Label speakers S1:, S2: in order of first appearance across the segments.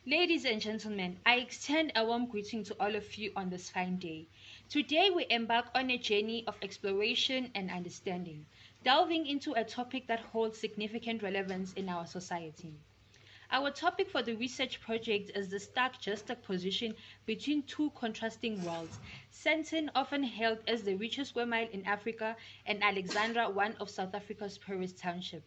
S1: Ladies and gentlemen, I extend a warm greeting to all of you on this fine day. Today we embark on a journey of exploration and understanding, delving into a topic that holds significant relevance in our society. Our topic for the research project is the stark juxtaposition between two contrasting worlds, Sandton, often hailed as the richest square mile in Africa, and Alexandra, one of South Africa's poorest townships.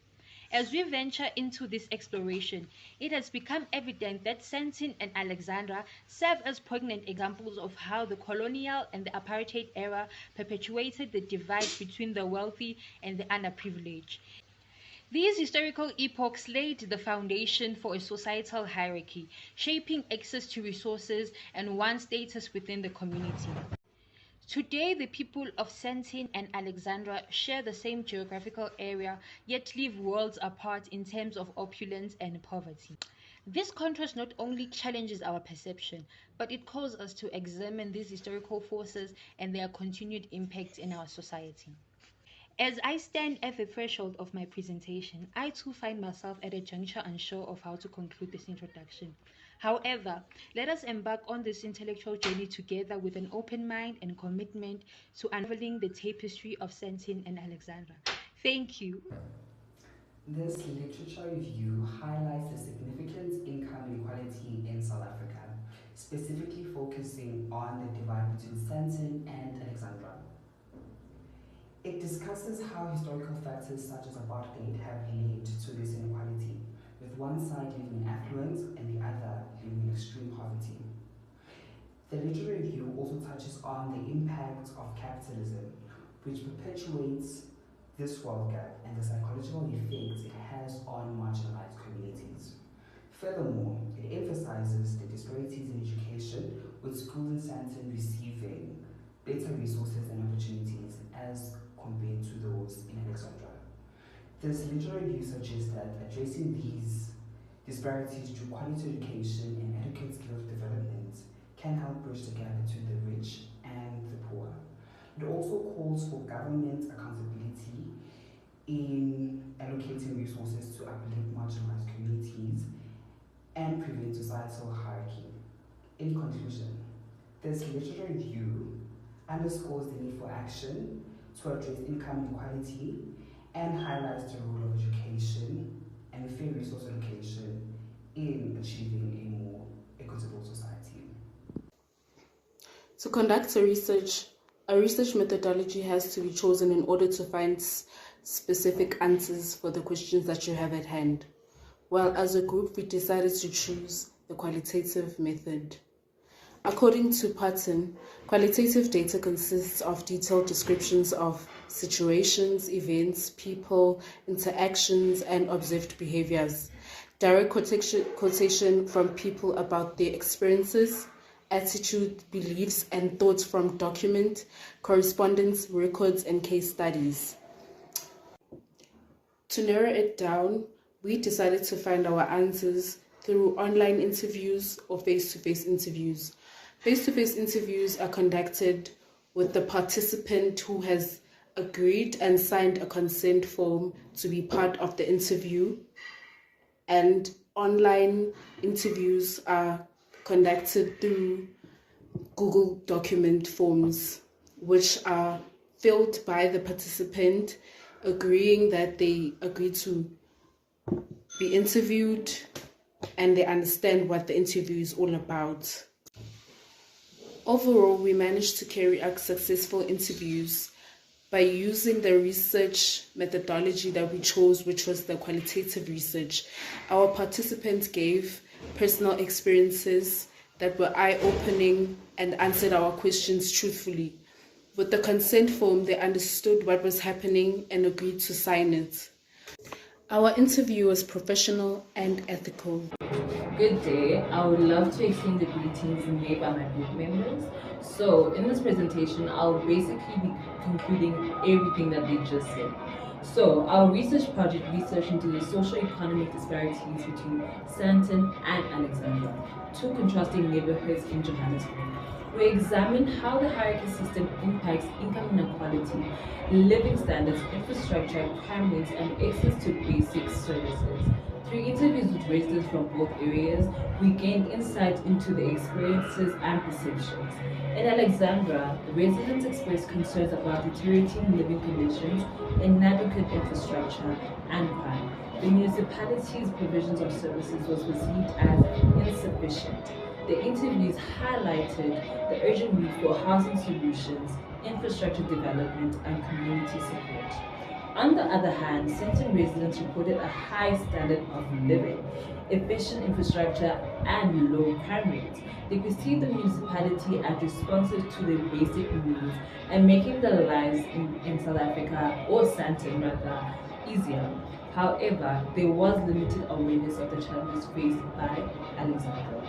S1: As we venture into this exploration, it has become evident that Sandton and Alexandra serve as poignant examples of how the colonial and the apartheid era perpetuated the divide between the wealthy and the underprivileged. These historical epochs laid the foundation for a societal hierarchy, shaping access to resources and one's status within the community. Today, the people of Sandton and Alexandra share the same geographical area, yet live worlds apart in terms of opulence and poverty. This contrast not only challenges our perception, but it calls us to examine these historical forces and their continued impact in our society. As I stand at the threshold of my presentation, I too find myself at a juncture unsure of how to conclude this introduction. However, let us embark on this intellectual journey together with an open mind and commitment to unraveling the tapestry of Sandton and Alexandra. Thank you.
S2: This literature review highlights the significant income inequality in South Africa, specifically focusing on the divide between Sandton and Alexandra. It discusses how historical factors such as apartheid have led to this inequality, with one side living in affluence and the other living in extreme poverty. The literary review also touches on the impact of capitalism, which perpetuates this wealth gap and the psychological effects it has on marginalized communities. Furthermore, it emphasizes the disparities in education, with schools in Sandton receiving better resources and opportunities as compared to those in Alexandra. This literary review suggests that addressing these disparities through quality education and adequate skills development can help bridge the gap between the rich and the poor. It also calls for government accountability in allocating resources to uplift marginalized communities and prevent societal hierarchy. In conclusion, this literary review underscores the need for action to address income inequality and highlights the role of education and fair resource allocation in achieving a more equitable society.
S3: To conduct a research methodology has to be chosen in order to find specific answers for the questions that you have at hand. Well, as a group, we decided to choose the qualitative method. According to Patton, qualitative data consists of detailed descriptions of situations, events, people, interactions, and observed behaviors. Direct quotation from people about their experiences, attitude, beliefs, and thoughts from document, correspondence, records, and case studies. To narrow it down, we decided to find our answers through online interviews or face-to-face interviews. Face-to-face interviews are conducted with the participant who has agreed and signed a consent form to be part of the interview, and online interviews are conducted through Google document forms, which are filled by the participant agreeing that they agree to be interviewed and they understand what the interview is all about. Overall, we managed to carry out successful interviews by using the research methodology that we chose, which was the qualitative research. Our participants gave personal experiences that were eye-opening and answered our questions truthfully. With the consent form, they understood what was happening and agreed to sign it. Our interview was professional and ethical.
S4: Good day. I would love to extend the greetings made by my group members. So in this presentation, I'll basically be concluding everything that they just said. So our research project researched into the socio-economic disparities between Sandton and Alexandra, two contrasting neighborhoods in Johannesburg. We examined how the hierarchy system impacts income inequality, living standards, infrastructure, crime rates, and access to basic services. Through interviews with residents from both areas, we gained insight into their experiences and perceptions. In Alexandra, residents expressed concerns about deteriorating living conditions, inadequate infrastructure, and crime. The municipality's provisions of services was perceived as insufficient. The interviews highlighted the urgent need for housing solutions, infrastructure development, and community support. On the other hand, Sandton residents reported a high standard of living, efficient infrastructure, and low crime rates. They perceived the municipality as responsive to their basic needs and making their lives in South Africa, or Sandton rather, easier. However, there was limited awareness of the challenges faced by Alexandra.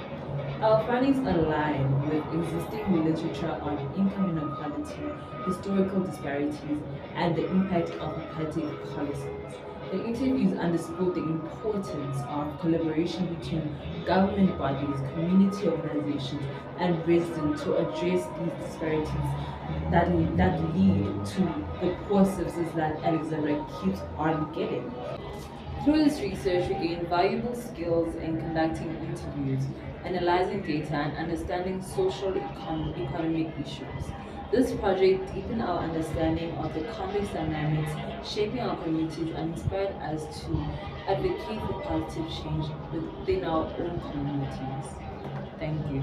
S4: Our findings align with existing literature on income inequality, historical disparities, and the impact of apartheid policies. The interviews underscored the importance of collaboration between government bodies, community organizations, and residents to address these disparities that lead to the poor services that Alexandra keeps on getting. Through this research, we gain valuable skills in conducting interviews, analyzing data, and understanding social economic issues. This project deepened our understanding of the complex dynamics shaping our communities and inspired us to advocate for positive change within our own communities. Thank you.